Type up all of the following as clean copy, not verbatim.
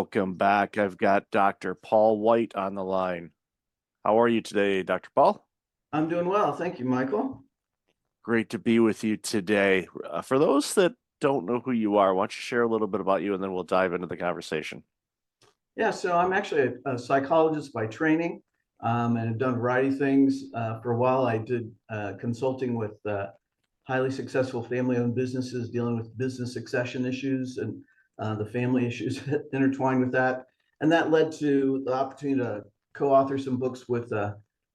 Welcome back. I've got Dr. Paul White on the line. How are you today, Dr. Paul? I'm doing well. Thank you, Michael. Great to be with you today. For those that don't know who you are, why don't you share a little bit about you and then we'll dive into the conversation. Yeah, so I'm actually a psychologist by training, and have done a variety of things. For a while, I did consulting with highly successful family-owned businesses dealing with business succession issues and the family issues intertwined with that. And that led to the opportunity to co-author some books with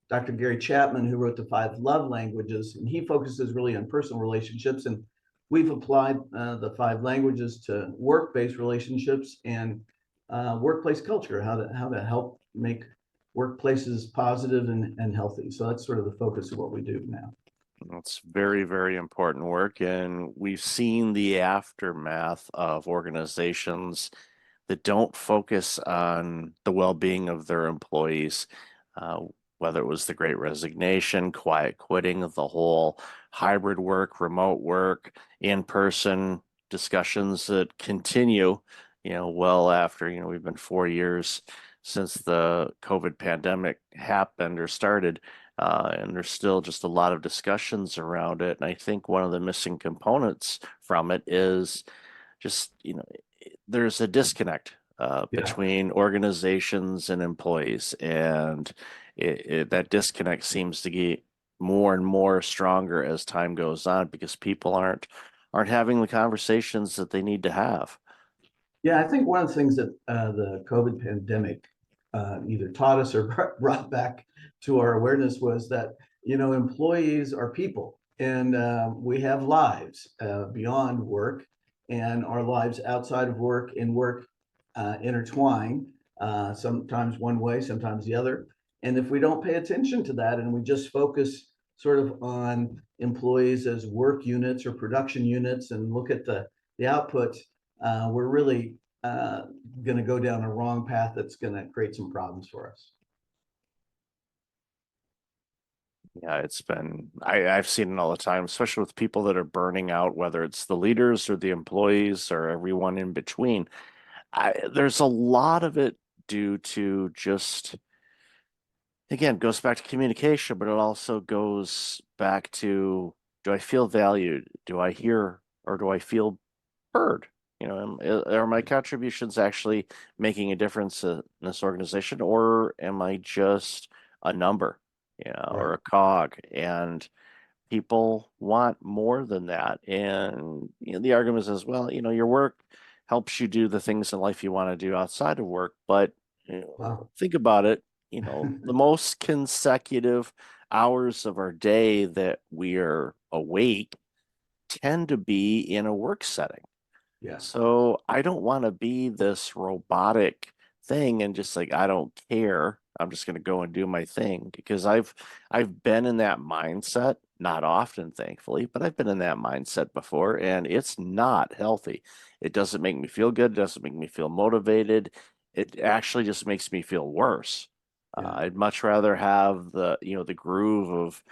Dr. Gary Chapman, who wrote the Five Love Languages, and he focuses really on personal relationships. And we've applied the five languages to work-based relationships and workplace culture, how to help make workplaces positive and healthy. So that's sort of the focus of what we do now. It's very, very important work, and we've seen the aftermath of organizations that don't focus on the well-being of their employees, uh, whether it was the Great Resignation, quiet quitting, the whole hybrid work, remote work, in-person discussions that continue, well after, we've been 4 years since the COVID pandemic happened or started. And there's still just a lot of discussions around it. And I think one of the missing components from it is just, there's a disconnect Yeah. between organizations and employees. And that disconnect seems to get more and more stronger as time goes on because people aren't having the conversations that they need to have. Yeah, I think one of the things that the COVID pandemic either taught us or brought back to our awareness was that, employees are people and we have lives beyond work, and our lives outside of work and work intertwine, sometimes one way, sometimes the other. And if we don't pay attention to that and we just focus sort of on employees as work units or production units and look at the output, we're really going to go down a wrong path that's going to create some problems for us. Yeah, I've seen it all the time, especially with people that are burning out, whether it's the leaders or the employees or everyone in between. There's a lot of it due to just, again, goes back to communication, but it also goes back to, do I feel valued? Do I hear or do I feel heard? Are my contributions actually making a difference in this organization, or am I just a number, Right. or a cog? And people want more than that. And the argument is, well, your work helps you do the things in life you want to do outside of work. But Wow. think about it, the most consecutive hours of our day that we are awake tend to be in a work setting. Yeah. So I don't want to be this robotic thing and just like I don't care. I'm just going to go and do my thing because I've been in that mindset, not often, thankfully, but I've been in that mindset before and it's not healthy. It doesn't make me feel good. It doesn't make me feel motivated. It actually just makes me feel worse. Yeah. I'd much rather have the groove of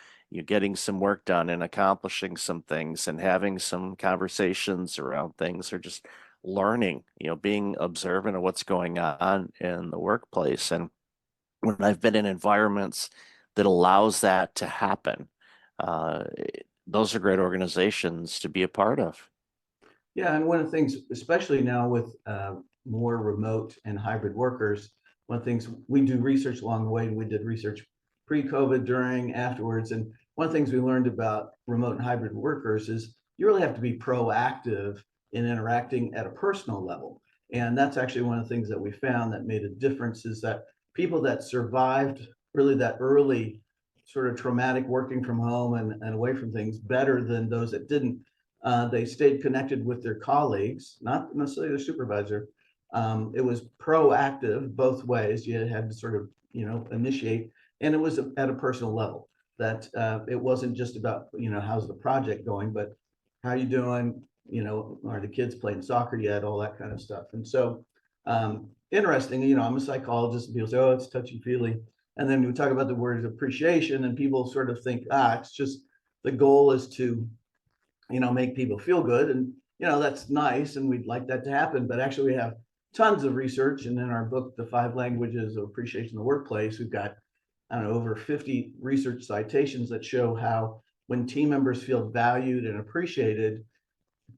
getting some work done and accomplishing some things and having some conversations around things or just learning, being observant of what's going on in the workplace. And when I've been in environments that allows that to happen, uh, those are great organizations to be a part of. Yeah, and one of the things, especially now with more remote and hybrid workers, one of the things we do research along the way, and we did research pre-COVID, during, afterwards, and one of the things we learned about remote and hybrid workers is you really have to be proactive in interacting at a personal level. And that's actually one of the things that we found that made a difference is that people that survived really that early sort of traumatic working from home and away from things better than those that didn't. They stayed connected with their colleagues, not necessarily their supervisor. It was proactive both ways. You had to sort of, initiate, and it was at a personal level. That it wasn't just about, how's the project going, but how you doing? Are the kids playing soccer yet? All that kind of stuff. And so, interesting. I'm a psychologist, and people say, "Oh, it's touchy feely," and then we talk about the word appreciation, and people sort of think, it's just the goal is to make people feel good, and that's nice and we'd like that to happen, but actually we have tons of research. And in our book, The Five Languages of Appreciation in the Workplace, we've got, I don't know, over 50 research citations that show how when team members feel valued and appreciated,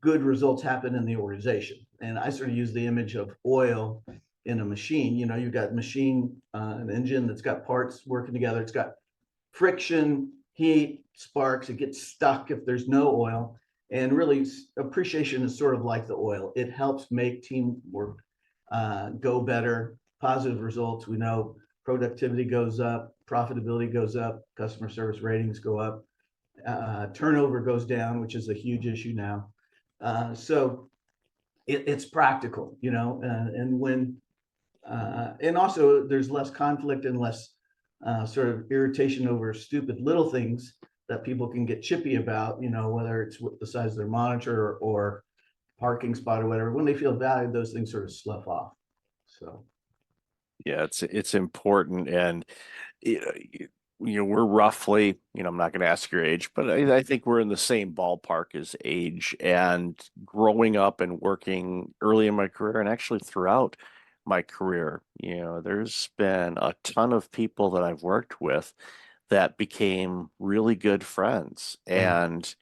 good results happen in the organization. And I sort of use the image of oil in a machine. You know, you've got machine, an engine that's got parts working together. It's got friction, heat, sparks. It gets stuck if there's no oil. And really, appreciation is sort of like the oil. It helps make teamwork go better, positive results. We know productivity goes up, profitability goes up, customer service ratings go up, turnover goes down, which is a huge issue now. So it's practical, you know, and when and also there's less conflict and less sort of irritation over stupid little things that people can get chippy about, you know, whether it's the size of their monitor or parking spot or whatever. When they feel valued, those things sort of slough off. So Yeah, it's important, and we're roughly, I'm not going to ask your age, but I think we're in the same ballpark as age. And growing up and working early in my career, and actually throughout my career, there's been a ton of people that I've worked with that became really good friends, right. and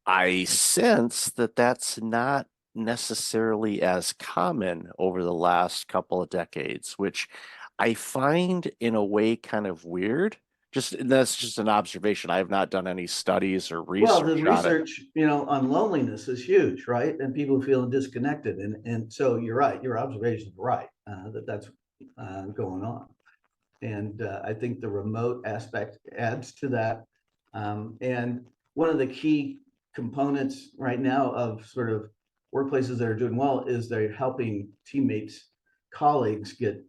I sense that that's not necessarily as common over the last couple of decades, which I find in a way kind of weird. Just that's just an observation. I have not done any studies or Well, the research on it. research, you know, on loneliness is huge, right? And people feeling disconnected. And so you're right. Your observation is right, that's going on. And I think the remote aspect adds to that. And one of the key components right now of sort of workplaces that are doing well is they're helping teammates, colleagues get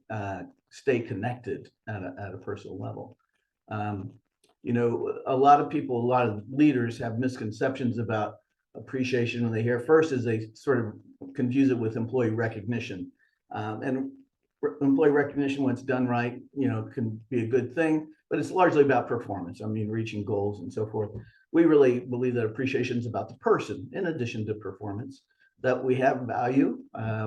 stay connected at a personal level. Um, you know, a lot of people, a lot of leaders have misconceptions about appreciation when they hear first is they sort of confuse it with employee recognition. And employee recognition, when it's done right, you know, can be a good thing, but it's largely about performance. I mean, reaching goals and so forth. We really believe that appreciation is about the person in addition to performance, that we have value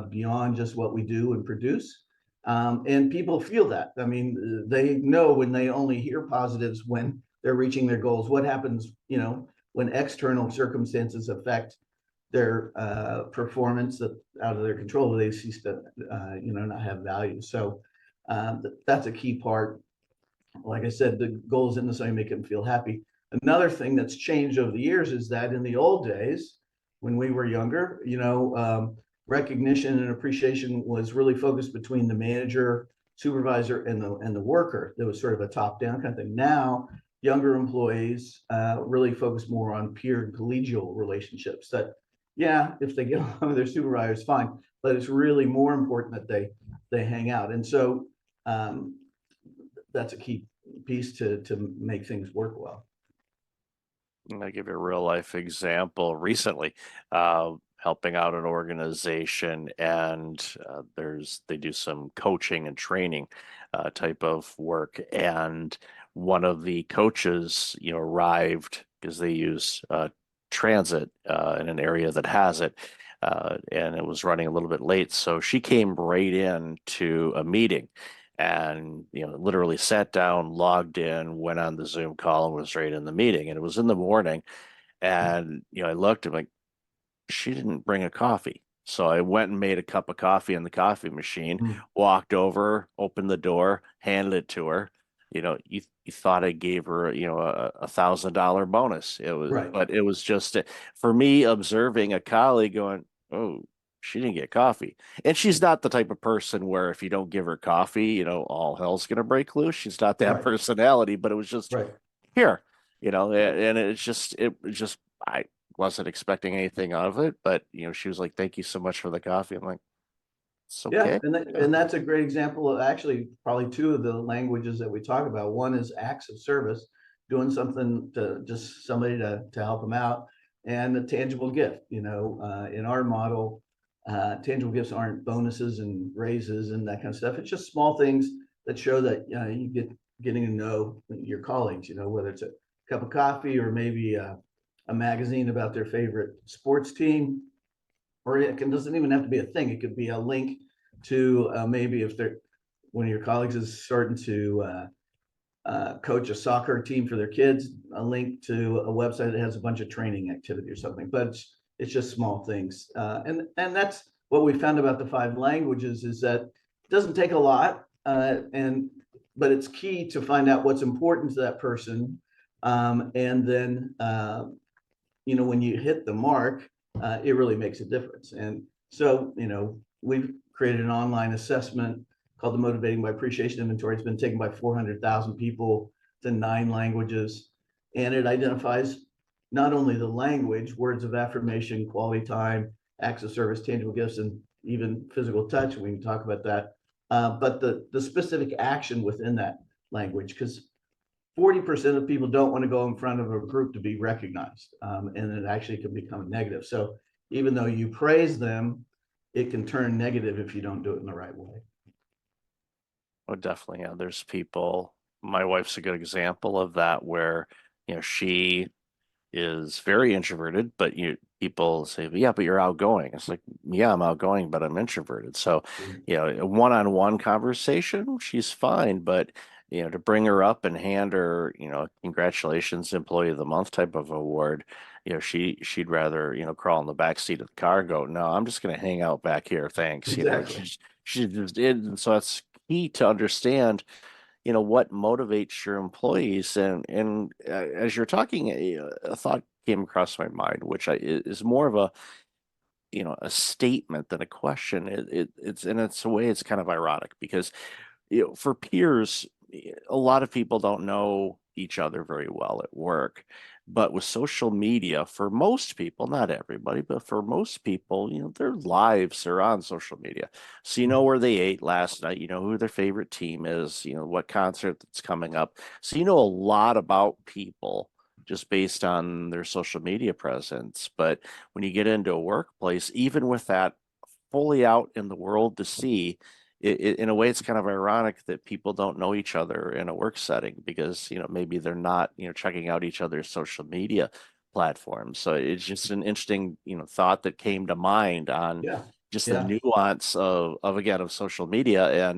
beyond just what we do and produce. And people feel that. I mean, they know when they only hear positives when they're reaching their goals. What happens, you know, when external circumstances affect their performance that out of their control, they cease to, you know, not have value. So that's a key part. Like I said, the goal isn't necessarily make them feel happy. Another thing that's changed over the years is that in the old days, when we were younger, you know, recognition and appreciation was really focused between the manager, supervisor, and the worker. There was sort of a top-down kind of thing. Now, younger employees really focus more on peer and collegial relationships. That, yeah, if they get along with their supervisors, fine, but it's really more important that they hang out. And so that's a key piece to make things work well. And I give you a real life example recently, helping out an organization, and they do some coaching and training type of work. And one of the coaches, arrived because they use transit in an area that has it, and it was running a little bit late. So she came right in to a meeting and literally sat down, logged in, went on the Zoom call, and was right in the meeting. And it was in the morning, and I looked, I'm like, she didn't bring a coffee. So I went and made a cup of coffee in the coffee machine, Mm. walked over, opened the door, handed it to her. You thought I gave her, $1,000 bonus. Right. But it was just for me observing a colleague going, oh, she didn't get coffee. And she's not the type of person where if you don't give her coffee, all hell's gonna break loose. She's not that Right. personality, but it was just Right. here, and it was just I wasn't expecting anything out of it, but she was like, "Thank you so much for the coffee." I'm like, "It's Yeah, okay." Yeah. and that's a great example of actually probably two of the languages that we talk about. One is acts of service, doing something to just somebody to help them out, and a tangible gift. You know, in our model, tangible gifts aren't bonuses and raises and that kind of stuff. It's just small things that show that you getting to know your colleagues. You know, whether it's a cup of coffee or maybe a magazine about their favorite sports team, or doesn't even have to be a thing. It could be a link to maybe if they're one of your colleagues is starting to coach a soccer team for their kids, a link to a website that has a bunch of training activity or something. But it's just small things, and that's what we found about the five languages is that it doesn't take a lot, and but it's key to find out what's important to that person, and then when you hit the mark, it really makes a difference. And so we've created an online assessment called the Motivating by Appreciation Inventory. It's been taken by 400,000 people to 9 languages, and it identifies not only the language, words of affirmation, quality time, acts of service, tangible gifts, and even physical touch. We can talk about that, but the specific action within that language, because 40% of people don't want to go in front of a group to be recognized, and it actually can become negative. So even though you praise them, it can turn negative if you don't do it in the right way. Oh, definitely. Yeah, there's people. My wife's a good example of that, where she is very introverted, but people say, yeah, but you're outgoing. It's like, yeah, I'm outgoing, but I'm introverted. So, a one-on-one conversation, she's fine, but to bring her up and hand her, congratulations, Employee of the Month type of award, she'd rather, crawl in the back seat of the car and go, no, I'm just gonna hang out back here. Thanks. Exactly. She just did. And so that's key to understand what motivates your employees. And as you're talking, a thought came across my mind, which is more of a statement than a question. It's in its a way, it's kind of ironic because for peers, a lot of people don't know each other very well at work. But with social media, for most people, not everybody, but for most people, their lives are on social media. So you know where they ate last night, you know who their favorite team is, what concert that's coming up. So you know a lot about people just based on their social media presence. But when you get into a workplace, even with that fully out in the world to see, in a way, it's kind of ironic that people don't know each other in a work setting because, maybe they're not, checking out each other's social media platforms. So it's just an interesting, thought that came to mind on Yeah. just the Yeah. nuance of again, of social media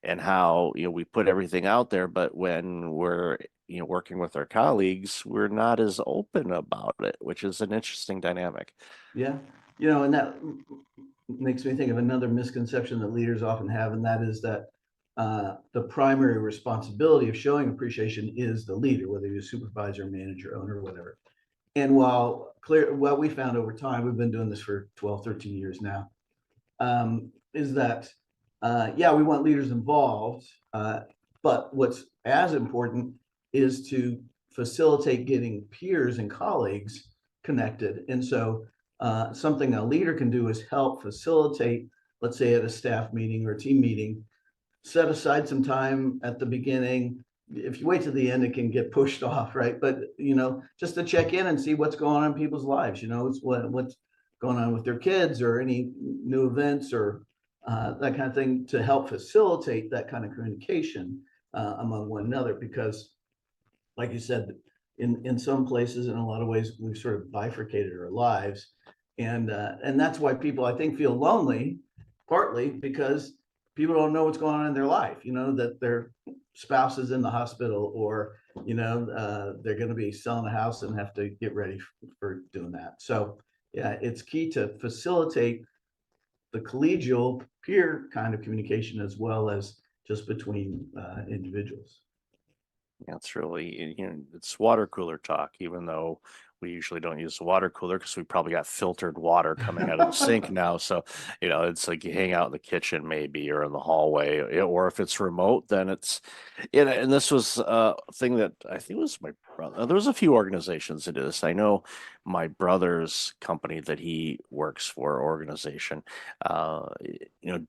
and how, we put everything out there, but when we're, working with our colleagues, we're not as open about it, which is an interesting dynamic. Yeah. And that makes me think of another misconception that leaders often have, and that is that the primary responsibility of showing appreciation is the leader, whether you're a supervisor, manager, owner, whatever. And what we found over time, we've been doing this for 12, 13 years now, is that, yeah, we want leaders involved, but what's as important is to facilitate getting peers and colleagues connected. And so something a leader can do is help facilitate, let's say at a staff meeting or a team meeting, set aside some time at the beginning. If you wait to the end, it can get pushed off, right? But just to check in and see what's going on in people's lives. It's what's going on with their kids or any new events or that kind of thing to help facilitate that kind of communication among one another. Because, like you said, in some places, in a lot of ways, we've sort of bifurcated our lives, and that's why people, I think, feel lonely, partly because people don't know what's going on in their life. That their spouse is in the hospital, or they're going to be selling a house and have to get ready for doing that. So yeah, it's key to facilitate the collegial peer kind of communication as well as just between individuals. Yeah, it's really, it's water cooler talk, even though we usually don't use the water cooler because we probably got filtered water coming out of the sink now. So, it's like you hang out in the kitchen maybe or in the hallway, or if it's remote, then and this was a thing that I think was my brother. There was a few organizations that did this. I know my brother's company that he works for, organization,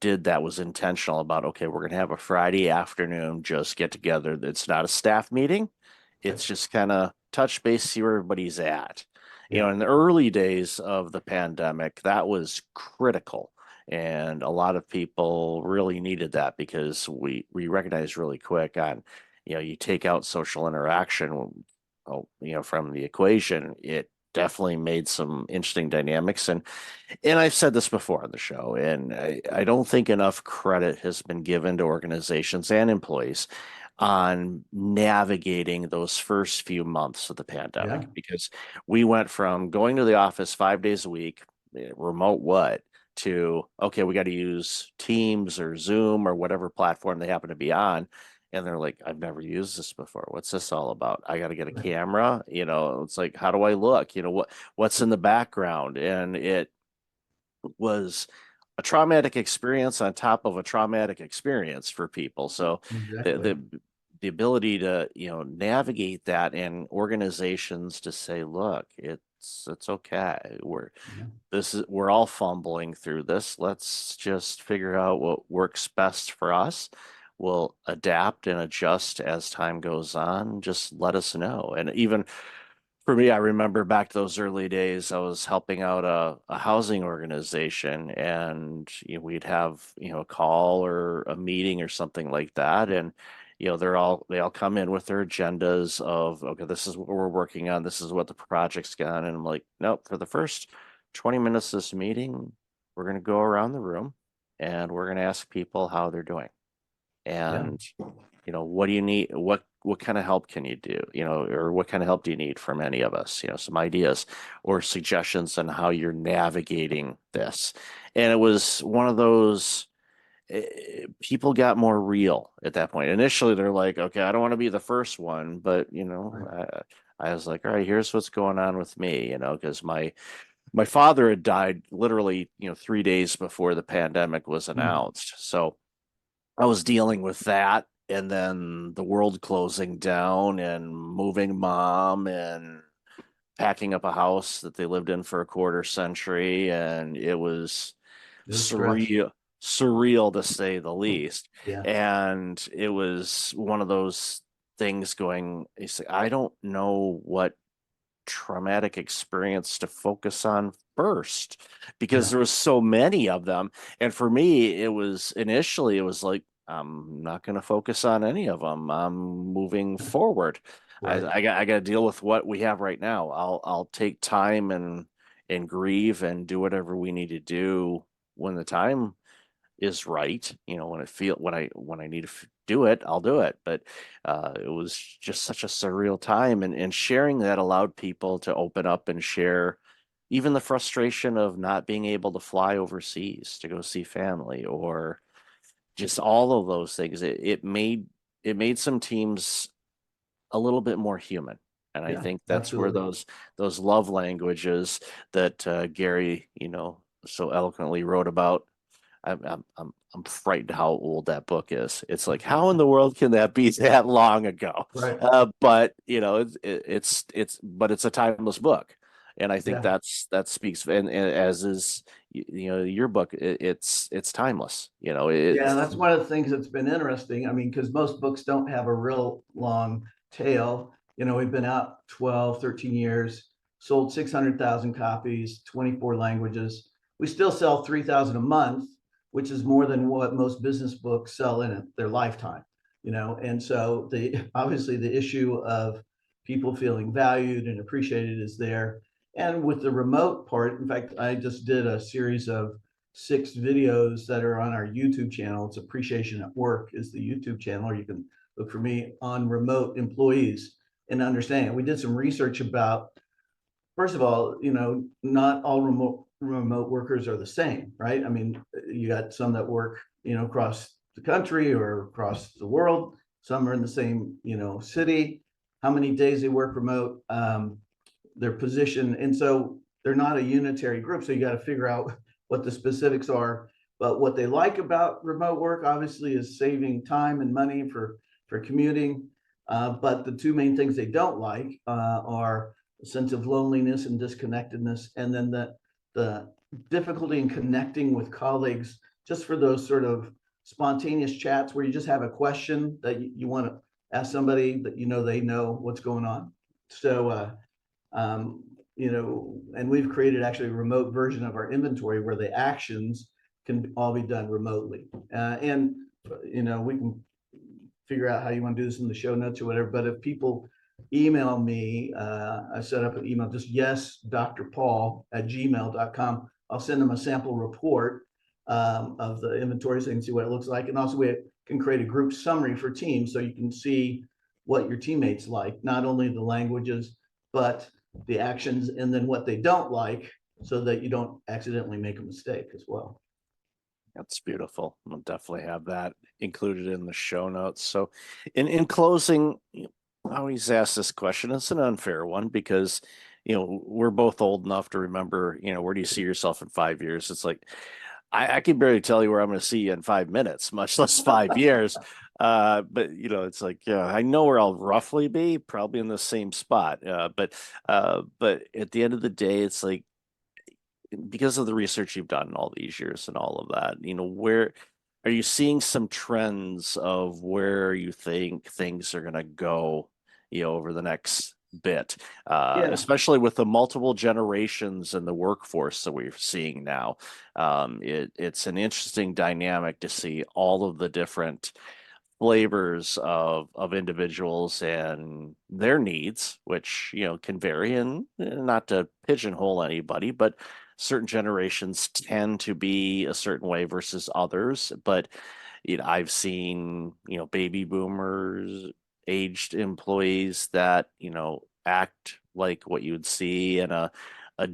did that, was intentional about, okay, we're going to have a Friday afternoon, just get together. It's not a staff meeting. It's just kind of touch base, see where everybody's at. Yeah. In the early days of the pandemic, that was critical. And a lot of people really needed that because we recognized really quick on, you take out social interaction, from the equation, it definitely made some interesting dynamics. And I've said this before on the show, and I don't think enough credit has been given to organizations and employees on navigating those first few months of the Yeah, pandemic, because we went from going to the office 5 days a week, remote what, to, okay, we got to use Teams or Zoom or whatever platform they happen to be on. And they're like, I've never used this before. What's this all about? I got to get a right. camera. It's like, how do I look? What's in the background? And it was a traumatic experience on top of a traumatic experience for people. So the Exactly. the ability to, navigate that, and organizations to say, look, it's okay. Yeah, We're all fumbling through this. Let's just figure out what works best for us. We'll adapt and adjust as time goes on. Just let us know. And even for me, I remember back to those early days, I was helping out a housing organization, and we'd have, a call or a meeting or something like that. And, they all come in with their agendas of, okay, this is what we're working on, this is what the project's got. And I'm like, nope, for the first 20 minutes of this meeting, we're going to go around the room and we're going to ask people how they're doing. yeah, And what do you need? What kind of help can you do? Or what kind of help do you need from any of us? Some ideas or suggestions on how you're navigating this. And it was one of those, people got more real at that point. Initially, they're like, okay, I don't want to be the first one, but right. I was like, all right, here's what's going on with me, because my father had died literally, 3 days before the pandemic was Mm. announced. So I was dealing with that, and then the world closing down and moving mom and packing up a house that they lived in for a quarter century, and it was It was stress. surreal to say the least. Yeah, And it was one of those things going, I don't know what traumatic experience to focus on first, because yeah, there was so many of them. And for me, it was like, I'm not going to focus on any of them. I'm moving forward. i, right. I got to deal with what we have right now. I'll take time and grieve and do whatever we need to do when the time is right. When I need to do it, I'll do it. But it was just such a surreal time, and sharing that allowed people to open up and share even the frustration of not being able to fly overseas to go see family, or just all of those things. It made some teams a little bit more human. And I Yeah, think that's where absolutely. those love languages that Gary, so eloquently wrote about. I'm frightened how old that book is. It's like, how in the world can that be that long ago? Right. But but it's a timeless book, and I think Yeah. that speaks, and as is your book, it's timeless. Yeah, It's that's one of the things that's been interesting. I mean, because most books don't have a real long tail. We've been out 12, 13 years, sold 600,000 copies, 24 languages. We still sell 3,000 a month, which is more than what most business books sell in their lifetime. And so the obviously the issue of people feeling valued and appreciated is there. And with the remote part, in fact, I just did a series of 6 videos that are on our YouTube channel. It's Appreciation at Work is the YouTube channel, or you can look for me on remote employees and understand. We did some research about, first of all, not all remote workers are the same, right? I mean, you got some that work, across the country or across the world. Some are in the same, city. How many days they work remote, their position, and so they're not a unitary group. So you got to figure out what the specifics are. But what they like about remote work, obviously, is saving time and money for commuting. But the two main things they don't like are a sense of loneliness and disconnectedness, and then the difficulty in connecting with colleagues, just for those sort of spontaneous chats where you just have a question that you want to ask somebody that they know what's going on. So um, and we've created actually a remote version of our inventory where the actions can all be done remotely. And we can figure out how you want to do this in the show notes or whatever. But if people email me. I set up an email, just yes, Dr. Paul at gmail.com. I'll send them a sample report of the inventory so you can see what it looks like. And also we can create a group summary for teams so you can see what your teammates like, not only the languages, but the actions and then what they don't like so that you don't accidentally make a mistake as well. That's beautiful. We'll definitely have that included in the show notes. So, in closing, I always ask this question. It's an unfair one because, we're both old enough to remember, where do you see yourself in 5 years? It's like I can barely tell you where I'm going to see you in 5 minutes, much less 5 years. But it's like, yeah, I know where I'll roughly be, probably in the same spot. But at the end of the day, it's like because of the research you've done all these years and all of that, where are you seeing some trends of where you think things are going to go, over the next bit, Yeah. especially with the multiple generations and the workforce that we're seeing now. It's an interesting dynamic to see all of the different flavors of individuals and their needs, which can vary, and not to pigeonhole anybody, but certain generations tend to be a certain way versus others. But I've seen baby boomers, aged employees that act like what you would see in a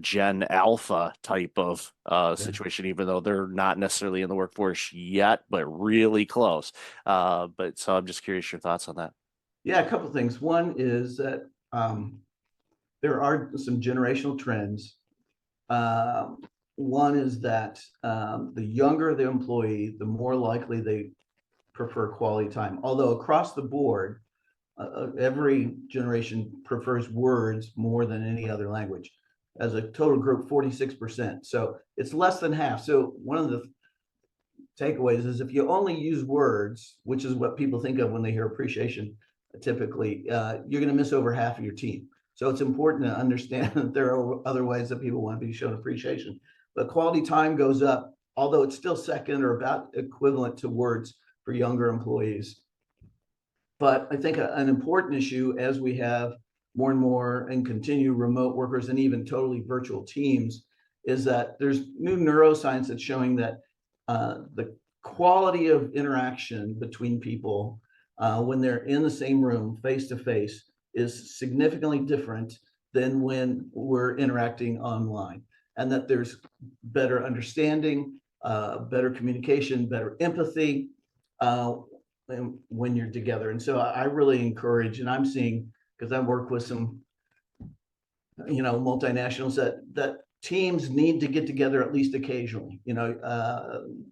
Gen Alpha type of Yeah. situation, even though they're not necessarily in the workforce yet, but really close. But so I'm just curious your thoughts on that. Yeah, a couple of things. One is that there are some generational trends. Um, One is that the younger the employee, the more likely they prefer quality time. Although across the board, every generation prefers words more than any other language. As a total group, 46%. So it's less than half. So one of the takeaways is if you only use words, which is what people think of when they hear appreciation, typically, you're going to miss over half of your team. So it's important to understand that there are other ways that people want to be shown appreciation. But quality time goes up, although it's still second or about equivalent to words for younger employees. But I think an important issue as we have more and more and continue remote workers and even totally virtual teams is that there's new neuroscience that's showing that the quality of interaction between people when they're in the same room face to face is significantly different than when we're interacting online, and that there's better understanding, better communication, better empathy, uh, when you're together. And so I really encourage, and I'm seeing, because I work with some, multinationals, that teams need to get together at least occasionally,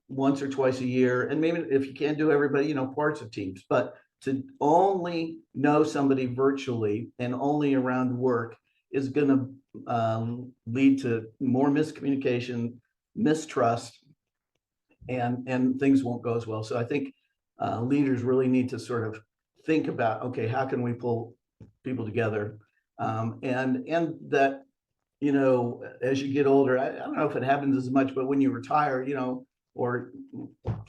once or twice a year. And maybe if you can't do everybody, parts of teams, but to only know somebody virtually and only around work is going to lead to more miscommunication, mistrust, and things won't go as well. So I think leaders really need to sort of think about, okay, how can we pull people together, and that as you get older, I don't know if it happens as much, but when you retire, or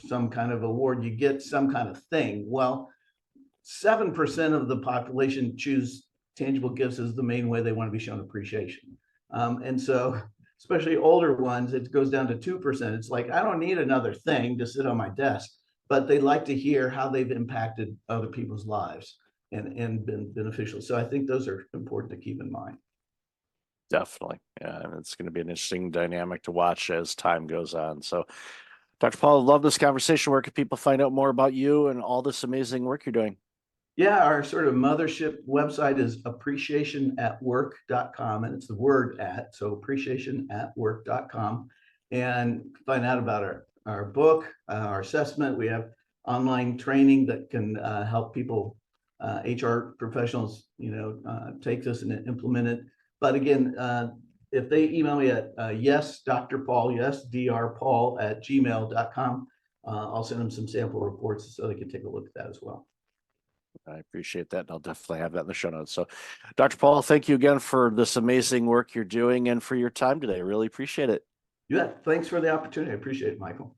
some kind of award, you get some kind of thing. Well, 7% of the population choose tangible gifts as the main way they want to be shown appreciation. And so, especially older ones, it goes down to 2%. It's like, I don't need another thing to sit on my desk, but they like to hear how they've impacted other people's lives and been beneficial. So I think those are important to keep in mind. Definitely. Yeah, and it's going to be an interesting dynamic to watch as time goes on. So, Dr. Paul, I love this conversation. Where can people find out more about you and all this amazing work you're doing? Yeah, our sort of mothership website is appreciationatwork.com, and it's the word at, so appreciationatwork.com, and find out about our book, our assessment. We have online training that can help people, HR professionals, take this and implement it. But again, if they email me at yes, Dr. Paul, yes, Dr. Paul at gmail.com, I'll send them some sample reports so they can take a look at that as well. I appreciate that. And I'll definitely have that in the show notes. So, Dr. Paul, thank you again for this amazing work you're doing and for your time today. I really appreciate it. Yeah, thanks for the opportunity. I appreciate it, Michael.